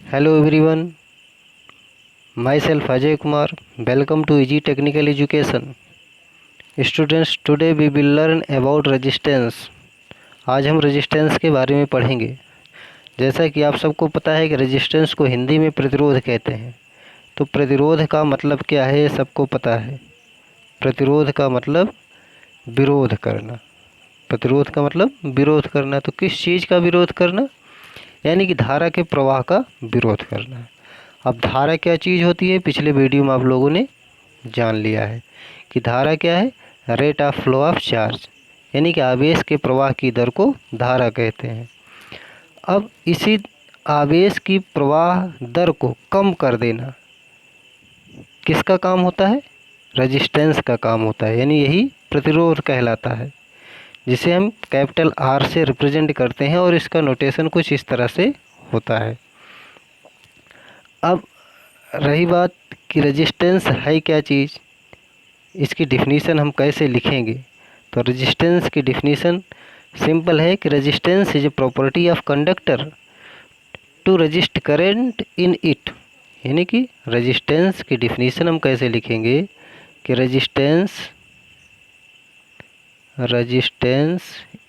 Hello everyone, myself Ajay Kumar. Welcome to Easy Technical Education. Students, today we will learn about resistance. आज हम resistance के बारे में पढ़ेंगे। जैसा कि आप सबको पता है कि रेजिस्टेंस को हिंदी में प्रतिरोध कहते हैं। तो प्रतिरोध का मतलब क्या है ये सबको पता है। प्रतिरोध का मतलब विरोध करना। प्रतिरोध का मतलब विरोध करना। तो किस चीज़ का विरोध करना? यानी कि धारा के प्रवाह का विरोध करना। अब धारा क्या चीज़ होती है, पिछले वीडियो में आप लोगों ने जान लिया है कि धारा क्या है, rate of flow of charge, यानी कि आवेश के प्रवाह की दर को धारा कहते हैं। अब इसी आवेश की प्रवाह दर को कम कर देना किसका काम होता है? रेजिस्टेंस का काम होता है, यानी यही प्रतिरोध कहलाता है, जिसे हम कैपिटल आर से रिप्रेजेंट करते हैं और इसका नोटेशन कुछ इस तरह से होता है। अब रही बात कि रेजिस्टेंस है क्या चीज़, इसकी डिफिनीसन हम कैसे लिखेंगे। तो रेजिस्टेंस की डिफिनीसन सिंपल है कि resistance is a property of conductor to resist current in it. यानी कि रेजिस्टेंस की डिफिनीसन हम कैसे लिखेंगे कि resistance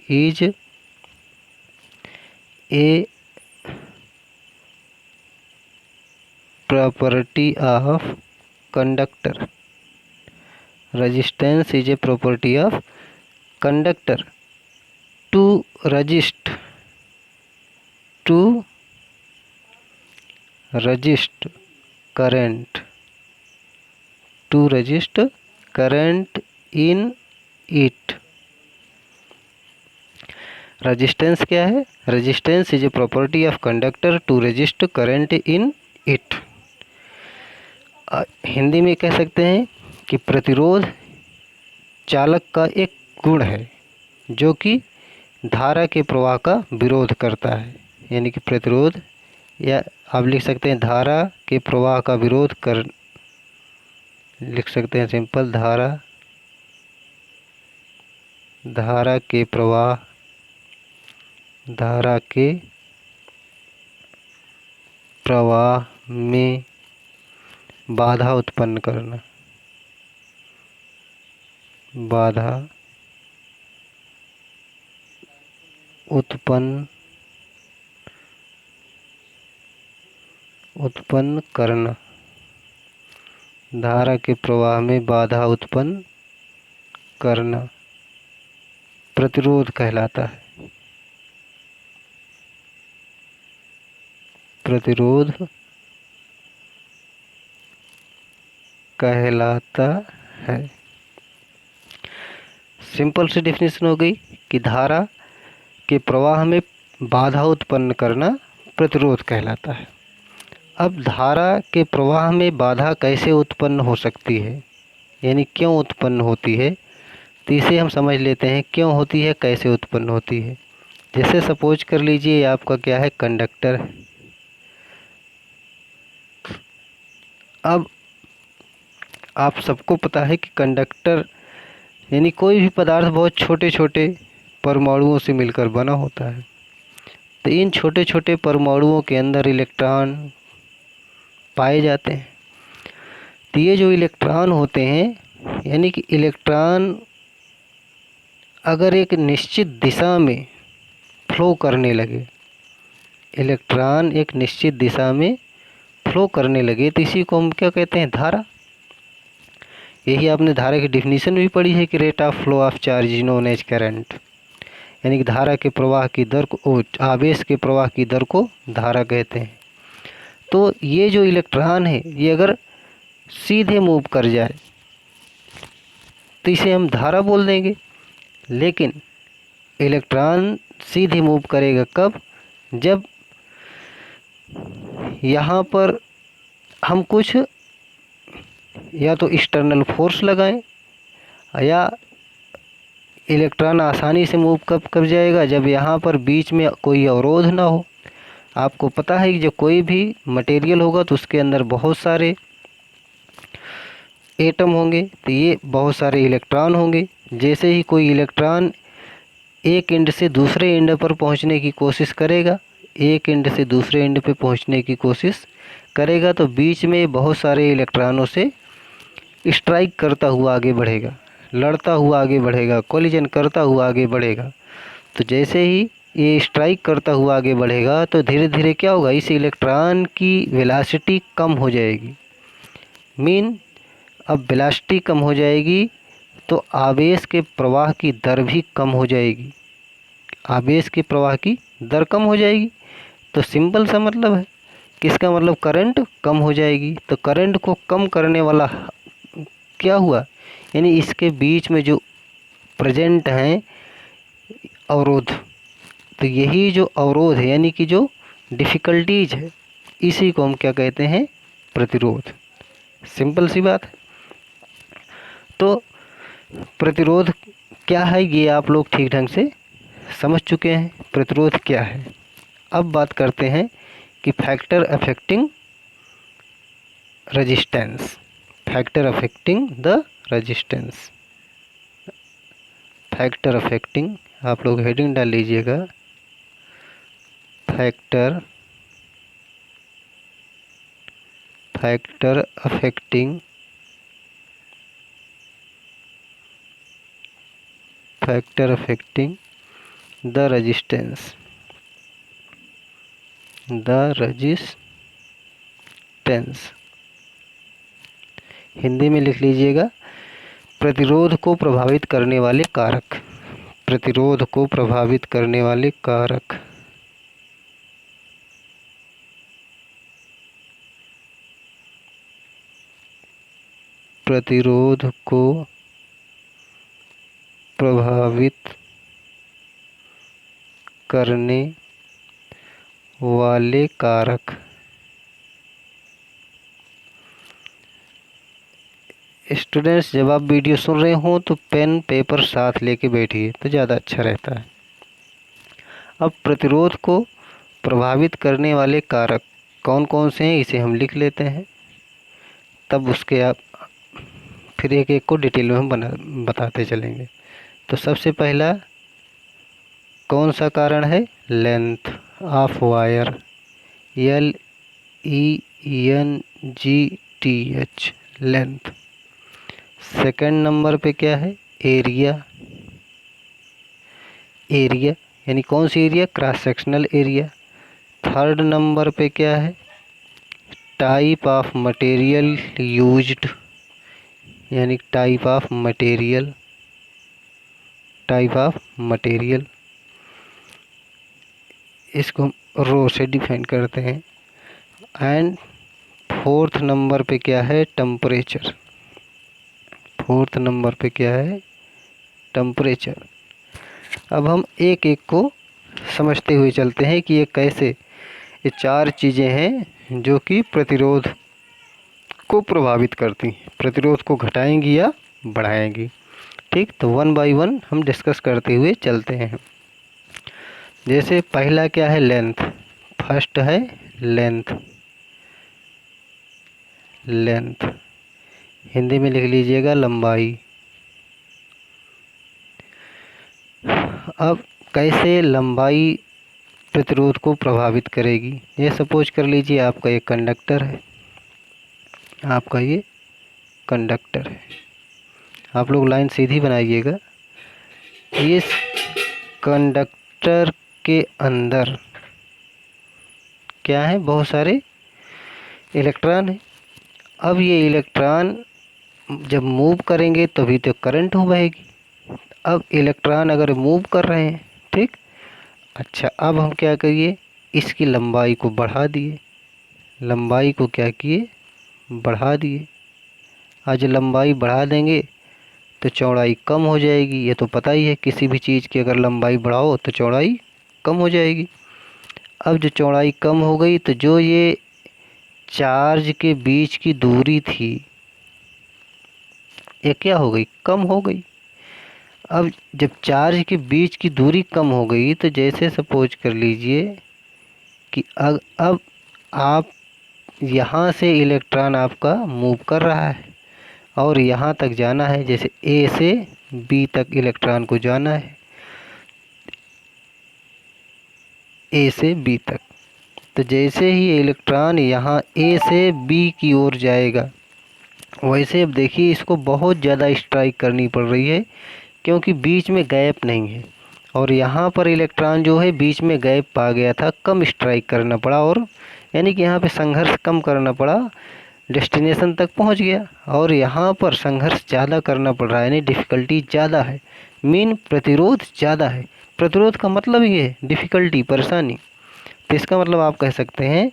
is a property of conductor. Resistance is a property of conductor to resist current in it. Resistance क्या है? Resistance is a property of conductor to resist current in it. Hindi में कह सकते हैं कि प्रतिरोध चालक का एक गुण है जो कि धारा के प्रवाह का विरोध करता है। यानी कि प्रतिरोध, या आप लिख सकते हैं धारा के प्रवाह का विरोध कर, लिख सकते हैं सिंपल धारा के प्रवाह में बाधा उत्पन्न करना। धारा के प्रवाह में बाधा उत्पन्न करना प्रतिरोध कहलाता है। सिंपल सी डेफिनेशन हो गई कि धारा के प्रवाह में बाधा उत्पन्न करना प्रतिरोध कहलाता है। अब धारा के प्रवाह में बाधा कैसे उत्पन्न हो सकती है, यानी क्यों उत्पन्न होती है, तो इसे हम समझ लेते हैं क्यों होती है, कैसे उत्पन्न होती है। जैसे सपोज कर लीजिए आपका क्या है, कंडक्टर है। अब आप सबको पता है कि कंडक्टर यानी कोई भी पदार्थ बहुत छोटे छोटे परमाणुओं से मिलकर बना होता है। तो इन छोटे छोटे परमाणुओं के अंदर इलेक्ट्रॉन पाए जाते हैं। तो ये जो इलेक्ट्रॉन होते हैं, यानी कि इलेक्ट्रॉन अगर एक निश्चित दिशा में फ्लो करने लगे, तो इसी को हम क्या कहते हैं, धारा। यही आपने धारा की डिफिनीशन भी पढ़ी है कि rate of flow of charge is known as current. यानी कि धारा के प्रवाह की दर को, आवेश के प्रवाह की दर को धारा कहते हैं। तो ये जो इलेक्ट्रॉन है, ये अगर सीधे मूव कर जाए तो इसे हम धारा बोल देंगे। लेकिन इलेक्ट्रॉन सीधे मूव करेगा कब? जब यहाँ पर हम कुछ या तो एक्सटर्नल फोर्स लगाएं, या इलेक्ट्रॉन आसानी से मूव कब कर जाएगा, जब यहाँ पर बीच में कोई अवरोध ना हो। आपको पता है कि जो कोई भी मटेरियल होगा तो उसके अंदर बहुत सारे एटम होंगे, तो ये बहुत सारे इलेक्ट्रॉन होंगे। जैसे ही कोई इलेक्ट्रॉन एक एंड से दूसरे एंड पर पहुंचने की कोशिश करेगा, एक एंड से दूसरे एंड पे पहुंचने की कोशिश करेगा तो बीच में बहुत सारे इलेक्ट्रॉनों से स्ट्राइक करता हुआ आगे बढ़ेगा, लड़ता हुआ आगे बढ़ेगा, कोलिजन करता हुआ आगे बढ़ेगा। तो जैसे ही ये स्ट्राइक करता हुआ आगे बढ़ेगा तो धीरे धीरे क्या होगा, इस इलेक्ट्रॉन की वेलोसिटी कम हो जाएगी। अब वेलोसिटी कम हो जाएगी तो आवेश के प्रवाह की दर भी कम हो जाएगी। आवेश के प्रवाह की दर कम हो जाएगी तो सिंपल सा मतलब है कि इसका मतलब करंट कम हो जाएगी। तो करंट को कम करने वाला क्या हुआ, यानी इसके बीच में जो प्रेजेंट हैं अवरोध, तो यही जो अवरोध है यानी कि जो डिफ़िकल्टीज है, इसी को हम क्या कहते हैं, प्रतिरोध। सिंपल सी बात है। तो प्रतिरोध क्या है ये आप लोग ठीक ढंग से समझ चुके हैं, प्रतिरोध क्या है। अब बात करते हैं कि factor affecting resistance, factor affecting the resistance. Factor affecting, आप लोग हेडिंग डाल लीजिएगा, factor affecting the resistance, Hindi में लिख लीजिएगा, प्रतिरोध को प्रभावित करने वाले कारक, प्रतिरोध को प्रभावित करने वाले कारक। प्रतिरोध को प्रभावित करने वाले कारक। स्टूडेंट्स, जब आप वीडियो सुन रहे हो तो पेन पेपर साथ लेके बैठिए तो ज़्यादा अच्छा रहता है। अब प्रतिरोध को प्रभावित करने वाले कारक कौन कौन से हैं, इसे हम लिख लेते हैं, तब उसके आप फिर एक एक को डिटेल में हम बताते चलेंगे। तो सबसे पहला कौन सा कारण है, length of wire, LENGTH, length. Second number पे क्या है, एरिया, यानी कौन सी area, cross sectional area. Third number पे क्या है, टाइप ऑफ मटेरियल यूज्ड, यानी टाइप ऑफ मटेरियल, इसको हम रो से डिफाइन करते हैं। एंड फोर्थ नंबर पे क्या है, टेम्परेचर। फोर्थ नंबर पे क्या है, टेम्परेचर। अब हम एक एक को समझते हुए चलते हैं कि ये कैसे, ये चार चीज़ें हैं जो कि प्रतिरोध को प्रभावित करती हैं, प्रतिरोध को घटाएंगी या बढ़ाएंगी। ठीक, तो वन बाय वन हम डिस्कस करते हुए चलते हैं। जैसे पहला क्या है, लेंथ। फर्स्ट है लेंथ, हिंदी में लिख लीजिएगा लंबाई। अब कैसे लंबाई प्रतिरोध को प्रभावित करेगी, ये सपोज कर लीजिए आपका ये कंडक्टर है, आपका ये कंडक्टर है। आप लोग लाइन सीधी बनाइएगा। इस कंडक्टर के अंदर क्या है, बहुत सारे इलेक्ट्रॉन हैं। अब ये इलेक्ट्रॉन जब मूव करेंगे तभी तो करंट हो बहेगी। अब इलेक्ट्रॉन अगर मूव कर रहे हैं, ठीक, अच्छा, अब हम क्या करिए, इसकी लंबाई को बढ़ा दिए, लंबाई को क्या किए, बढ़ा दिए। आज लंबाई बढ़ा देंगे तो चौड़ाई कम हो जाएगी, ये तो पता ही है, किसी भी चीज़ की अगर लंबाई बढ़ाओ तो चौड़ाई कम हो जाएगी। अब जो चौड़ाई कम हो गई तो जो ये चार्ज के बीच की दूरी थी ये क्या हो गई, कम हो गई। अब जब चार्ज के बीच की दूरी कम हो गई तो जैसे सपोज कर लीजिए कि अब आप यहाँ से इलेक्ट्रॉन आपका मूव कर रहा है और यहाँ तक जाना है, जैसे ए से बी तक इलेक्ट्रॉन को जाना है। ए से बी तक। तो जैसे ही इलेक्ट्रॉन यहाँ ए से बी की ओर जाएगा, वैसे अब देखिए इसको बहुत ज़्यादा स्ट्राइक करनी पड़ रही है, क्योंकि बीच में गैप नहीं है। और यहाँ पर इलेक्ट्रॉन जो है बीच में गैप पा गया था, कम स्ट्राइक करना पड़ा, और यानी कि यहाँ पे संघर्ष कम करना पड़ा, डेस्टिनेशन तक पहुँच गया। और यहाँ पर संघर्ष ज़्यादा करना पड़ रहा है, यानी डिफ़िकल्टी ज़्यादा है, मीन प्रतिरोध ज़्यादा है। प्रतिरोध का मतलब ये है डिफ़िकल्टी, परेशानी। तो इसका मतलब आप कह सकते हैं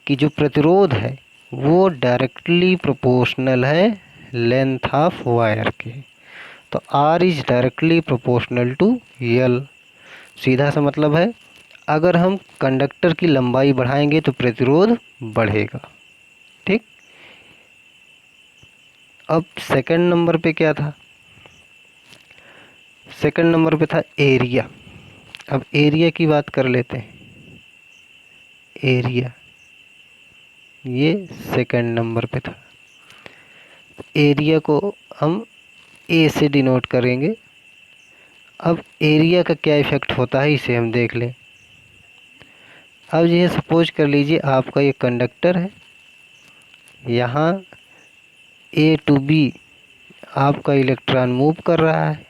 कि जो प्रतिरोध है वो डायरेक्टली प्रोपोर्शनल है लेंथ ऑफ वायर के। तो R is directly proportional to L। सीधा सा मतलब है, अगर हम कंडक्टर की लंबाई बढ़ाएंगे तो प्रतिरोध बढ़ेगा। ठीक। अब सेकंड नंबर पे क्या था? सेकंड नंबर पे था एरिया। अब एरिया की बात कर लेते हैं। एरिया ये सेकंड नंबर पे था। एरिया को हम ए से डिनोट करेंगे। अब एरिया का क्या इफ़ेक्ट होता है इसे हम देख लें। अब ये सपोज कर लीजिए आपका ये कंडक्टर है, यहाँ ए टू बी आपका इलेक्ट्रॉन मूव कर रहा है,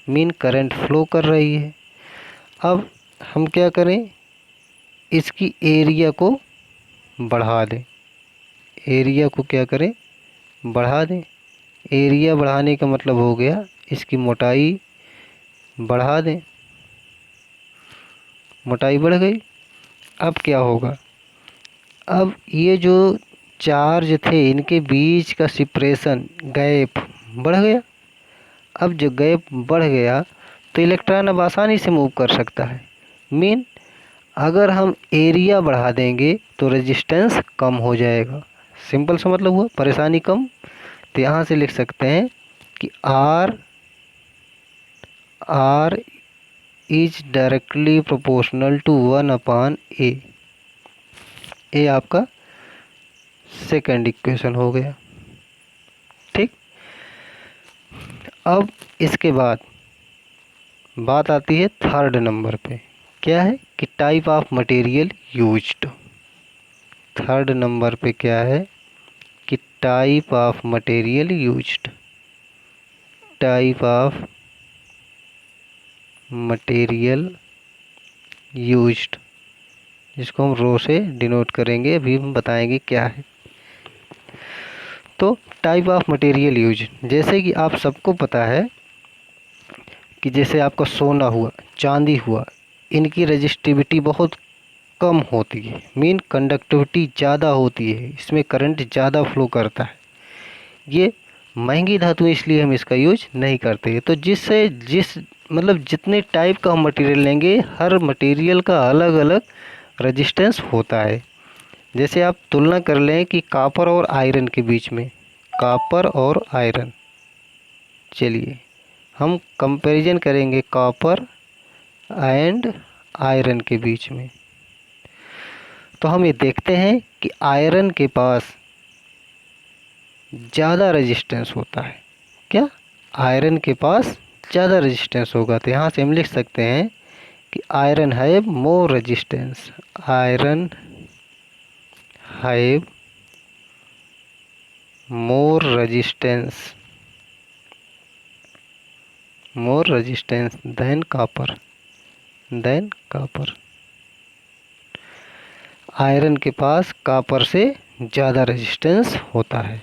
मीन करंट फ्लो कर रही है। अब हम क्या करें, इसकी एरिया को बढ़ा दें। एरिया को क्या करें, बढ़ा दें। एरिया बढ़ाने का मतलब हो गया इसकी मोटाई बढ़ा दें। मोटाई बढ़ गई। अब क्या होगा, अब ये जो चार्ज थे इनके बीच का सेपरेशन, गैप बढ़ गया। अब जो गैप बढ़ गया तो इलेक्ट्रॉन अब आसानी से मूव कर सकता है। मीन अगर हम एरिया बढ़ा देंगे तो रेजिस्टेंस कम हो जाएगा। सिंपल सा मतलब हुआ, परेशानी कम। तो यहाँ से लिख सकते हैं कि R is directly proportional to 1/A। ये आपका सेकंड इक्वेशन हो गया। ठीक। अब इसके बाद बात आती है थर्ड नंबर पे। क्या है कि type of material used. Third number पे क्या है कि type of material used. Type of material used, जिसको हम रो से डिनोट करेंगे, अभी हम बताएंगे क्या है। तो टाइप ऑफ मटेरियल यूज, जैसे कि आप सबको पता है कि जैसे आपका सोना हुआ, चांदी हुआ, इनकी रेजिस्टिविटी बहुत कम होती है, मीन कंडक्टिविटी ज़्यादा होती है, इसमें करंट ज़्यादा फ्लो करता है। ये महंगी धातु इसलिए हम इसका यूज नहीं करते। तो जिस मतलब जितने टाइप का हम मटेरियल लेंगे, हर मटेरियल का अलग अलग रेजिस्टेंस होता है। जैसे आप तुलना कर लें कि कॉपर और आयरन के बीच में, कॉपर और आयरन, चलिए हम कंपैरिजन करेंगे कॉपर एंड आयरन के बीच में। तो हम ये देखते हैं कि आयरन के पास ज़्यादा रेजिस्टेंस होता है। क्या? आयरन के पास ज़्यादा रेजिस्टेंस होगा। तो यहाँ से हम लिख सकते हैं कि iron have more resistance. Iron have more resistance than copper. Iron के पास कॉपर से ज़्यादा रेजिस्टेंस होता है।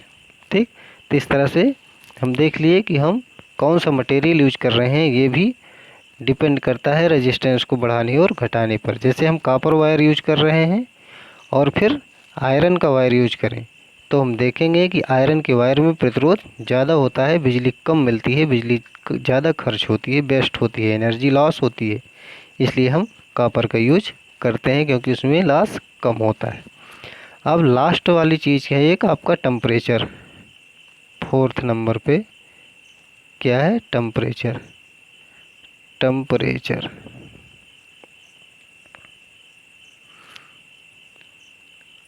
ठीक। तो इस तरह से हम देख लिए कि हम कौन सा मटेरियल यूज कर रहे हैं, ये भी डिपेंड करता है रेजिस्टेंस को बढ़ाने और घटाने पर। जैसे हम कॉपर वायर यूज कर रहे हैं और फिर आयरन का वायर यूज करें, तो हम देखेंगे कि आयरन के वायर में प्रतिरोध ज़्यादा होता है, बिजली कम मिलती है, बिजली ज़्यादा खर्च होती है, वेस्ट होती है, एनर्जी लॉस होती है। इसलिए हम कॉपर का यूज करते हैं, क्योंकि उसमें लॉस कम होता है। अब लास्ट वाली चीज़ है एक आपका टेम्परेचर। फोर्थ नंबर पे क्या है? टेम्परेचर।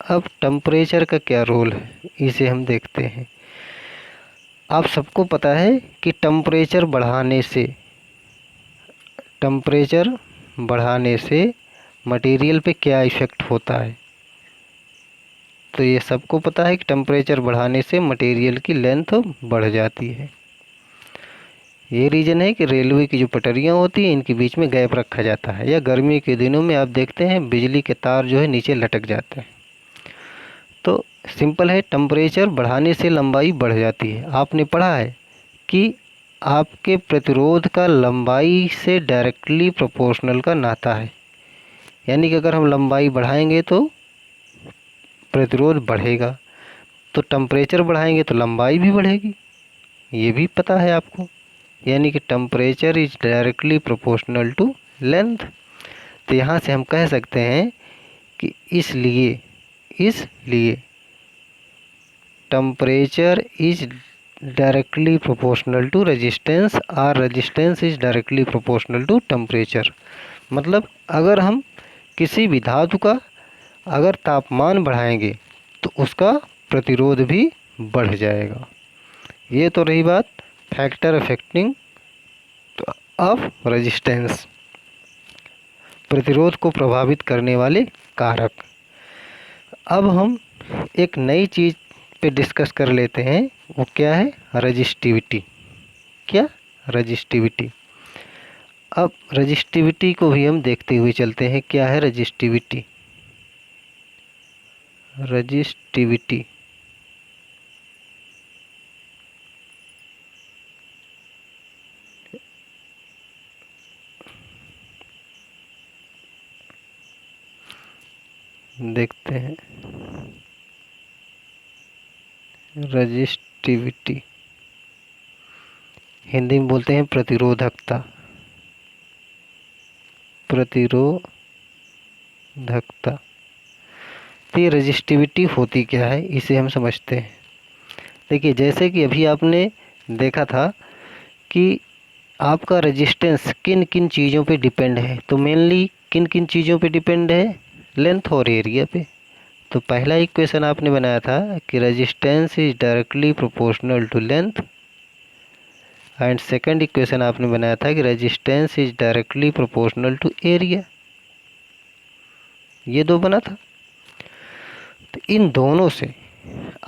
अब टेम्परेचर का क्या रोल है, इसे हम देखते हैं। आप सबको पता है कि टेम्परेचर बढ़ाने से मटेरियल पे क्या इफ़ेक्ट होता है। तो ये सबको पता है कि टेम्परेचर बढ़ाने से मटेरियल की लेंथ बढ़ जाती है। ये रीज़न है कि रेलवे की जो पटरियाँ होती हैं इनके बीच में गैप रखा जाता है, या गर्मी के दिनों में आप देखते हैं बिजली के तार जो है नीचे लटक जाते हैं। तो सिंपल है, टेम्परेचर बढ़ाने से लंबाई बढ़ जाती है। आपने पढ़ा है कि आपके प्रतिरोध का लंबाई से डायरेक्टली प्रोपोर्शनल का नाता है, यानी कि अगर हम लंबाई बढ़ाएंगे तो प्रतिरोध बढ़ेगा, तो टेम्परेचर बढ़ाएंगे तो लंबाई भी बढ़ेगी, ये भी पता है आपको। यानी कि temperature is directly proportional to length. तो यहाँ से हम कह सकते हैं कि इसलिए temperature is directly proportional to resistance, और resistance is directly proportional to temperature. मतलब अगर हम किसी भी धातु का अगर तापमान बढ़ाएंगे तो उसका प्रतिरोध भी बढ़ जाएगा। ये तो रही बात फैक्टर अफेक्टिंग ऑफ रेजिस्टेंस, प्रतिरोध को प्रभावित करने वाले कारक। अब हम एक नई चीज़ पे डिस्कस कर लेते हैं, वो क्या है, रजिस्टिविटी। क्या, रजिस्टिविटी। अब रजिस्टिविटी को भी हम देखते हुए चलते हैं, क्या है रजिस्टिविटी। रजिस्टिविटी देखते हैं। रजिस्टिविटी हिंदी में बोलते हैं प्रतिरोधकता। प्रतिरोधकता। तो ये रजिस्टिविटी होती क्या है, इसे हम समझते हैं। देखिए, जैसे कि अभी आपने देखा था कि आपका रेजिस्टेंस किन किन चीज़ों पे डिपेंड है, तो मेनली किन किन चीज़ों पे डिपेंड है, लेंथ और एरिया पे। तो पहला इक्वेशन आपने बनाया था कि resistance is directly proportional to length, and second equation आपने बनाया था कि resistance is directly proportional to area. ये दो बना था। तो इन दोनों से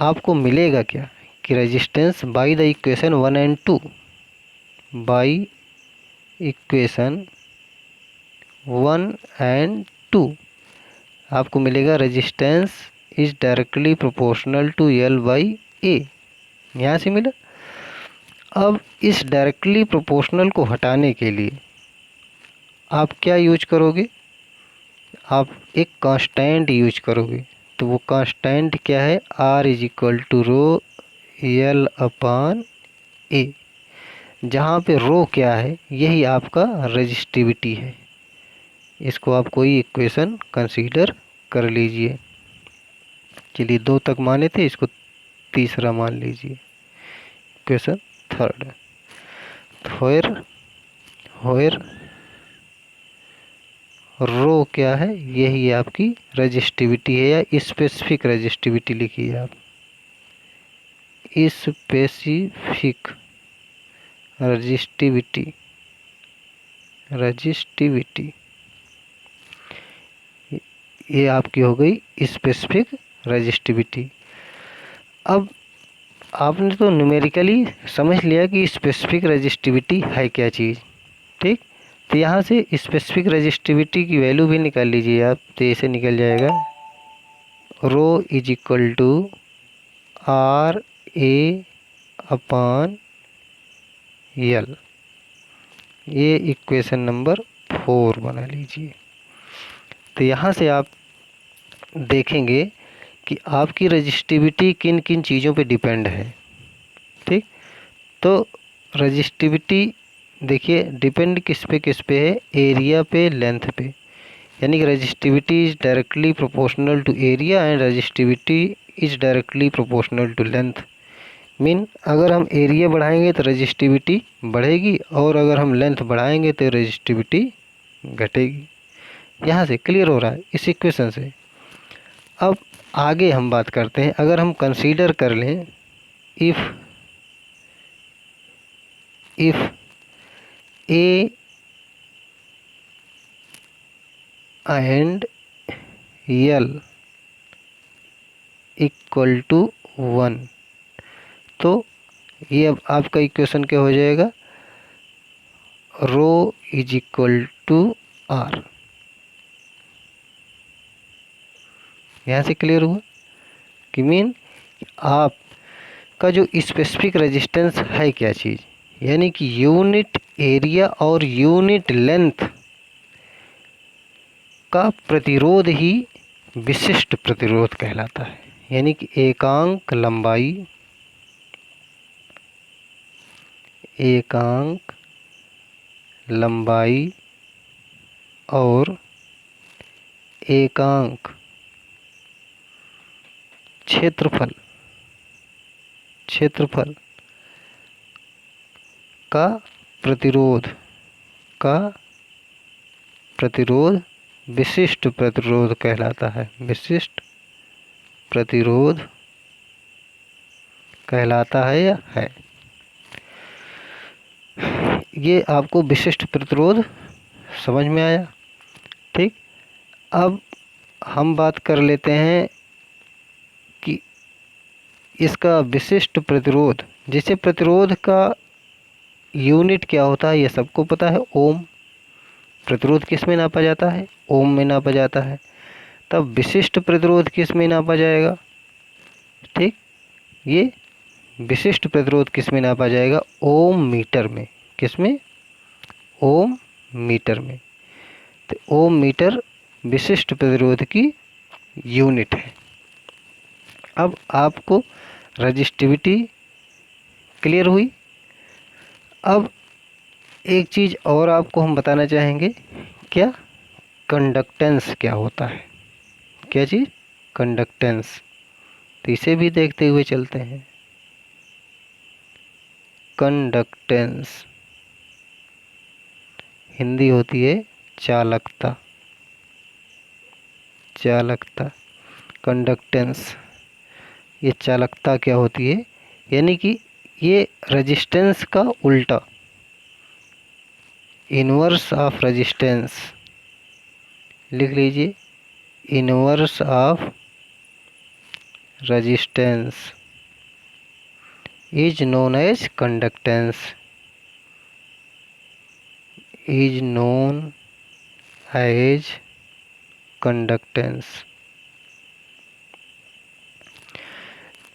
आपको मिलेगा क्या कि resistance by the equation 1 and 2, by equation 1 and 2 आपको मिलेगा resistance is directly proportional to L by A. यहाँ से मिला। अब इस डायरेक्टली प्रोपोर्शनल को हटाने के लिए आप क्या यूज करोगे, आप एक कांस्टेंट यूज करोगे। तो वो कांस्टेंट क्या है, R is equal to rho L upon A, जहाँ पे रो क्या है, यही आपका रेजिस्टिविटी है। इसको आप कोई इक्वेशन कंसीडर कर लीजिए। चलिए, 2 तक माने थे, इसको तीसरा मान लीजिए, इक्वेशन थर्ड। होयर रो क्या है, यही आपकी रेजिस्टिविटी है, या स्पेसिफिक रेजिस्टिविटी लिखिए आप, स्पेसिफिक रजिस्टिविटी ये आपकी हो गई स्पेसिफिक रजिस्टिविटी। अब आपने तो न्यूमेरिकली समझ लिया कि स्पेसिफिक रजिस्टिविटी है क्या चीज़, ठीक। तो यहाँ से स्पेसिफिक रजिस्टिविटी की वैल्यू भी निकाल लीजिए आप, तो ऐसे निकल जाएगा rho is equal to R A अपान यल। ये इक्वेशन नंबर 4 बना लीजिए। तो यहाँ से आप देखेंगे कि आपकी रजिस्टिविटी किन किन चीज़ों पे डिपेंड है, ठीक। तो रजिस्टिविटी देखिए डिपेंड किस पे है, एरिया पे, लेंथ पे। यानी कि resistivity is directly proportional to area and resistivity is directly proportional to length. Mean अगर हम एरिया बढ़ाएंगे तो रजिस्टिविटी बढ़ेगी, और अगर हम लेंथ बढ़ाएंगे तो रजिस्टिविटी घटेगी। यहाँ से क्लियर हो रहा है इस इक्वेशन से। अब आगे हम बात करते हैं, अगर हम कंसीडर कर लें if A and L equal to 1। तो ये अब आपका इक्वेशन क्या हो जाएगा, rho is equal to R. यहाँ से क्लियर हुआ कि मीन आपका जो स्पेसिफिक रेजिस्टेंस है क्या चीज़, यानी कि यूनिट एरिया और यूनिट लेंथ का प्रतिरोध ही विशिष्ट प्रतिरोध कहलाता है। यानी कि एकांक लंबाई और एकांक क्षेत्रफल का प्रतिरोध विशिष्ट प्रतिरोध कहलाता है। विशिष्ट प्रतिरोध कहलाता है या है। ये आपको विशिष्ट प्रतिरोध समझ में आया, ठीक। अब हम बात कर लेते हैं कि इसका विशिष्ट प्रतिरोध, जैसे प्रतिरोध का यूनिट क्या होता है ये सबको पता है, ओम। प्रतिरोध किस में नापा जाता है, ओम में नापा जाता है। तब विशिष्ट प्रतिरोध किस में नापा जाएगा, ठीक। ये विशिष्ट प्रतिरोध किस में नापा जाएगा, ओम मीटर में। किस में, ओम मीटर में। तो ओम मीटर विशिष्ट प्रतिरोध की यूनिट है। अब आपको रजिस्टिविटी क्लियर हुई। अब एक चीज़ और आपको हम बताना चाहेंगे, क्या, कंडक्टेंस क्या होता है। क्या चीज़, कंडक्टेंस। तो इसे भी देखते हुए चलते हैं। कंडक्टेंस हिंदी होती है चालकता। कंडक्टेंस, ये चालकता क्या होती है, यानी कि ये रेजिस्टेंस का उल्टा, इनवर्स ऑफ रेजिस्टेंस। लिख लीजिए, inverse of resistance is known as conductance.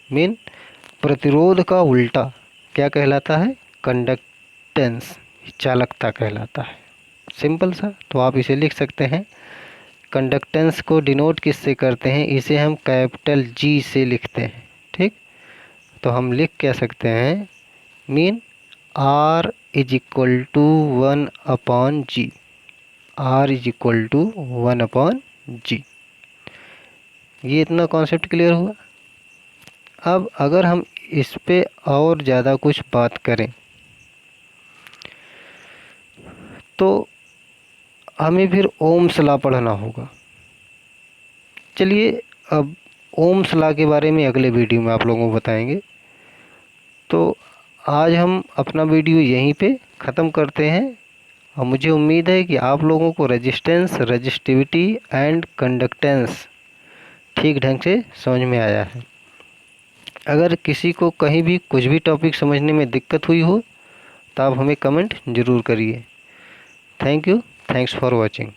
Mean प्रतिरोध का उल्टा क्या कहलाता है, कंडक्टेंस, चालकता कहलाता है। सिंपल सा, तो आप इसे लिख सकते हैं। कंडक्टेंस को डिनोट किससे करते हैं, इसे हम कैपिटल जी से लिखते हैं, ठीक। तो हम लिख क्या सकते हैं, mean R is equal to 1/g। R is equal to 1/g। ये इतना कॉन्सेप्ट क्लियर हुआ। अब अगर हम इस पे और ज़्यादा कुछ बात करें तो हमें फिर ओम्स लॉ पढ़ना होगा। चलिए, अब ओम्स लॉ के बारे में अगले वीडियो में आप लोगों को बताएंगे। तो आज हम अपना वीडियो यहीं पे ख़त्म करते हैं, और मुझे उम्मीद है कि आप लोगों को रेजिस्टेंस, रजिस्टिविटी एंड कंडक्टेंस ठीक ढंग से समझ में आया है। अगर किसी को कहीं भी कुछ भी टॉपिक समझने में दिक्कत हुई हो तो आप हमें कमेंट ज़रूर करिए। Thank you, thanks for watching.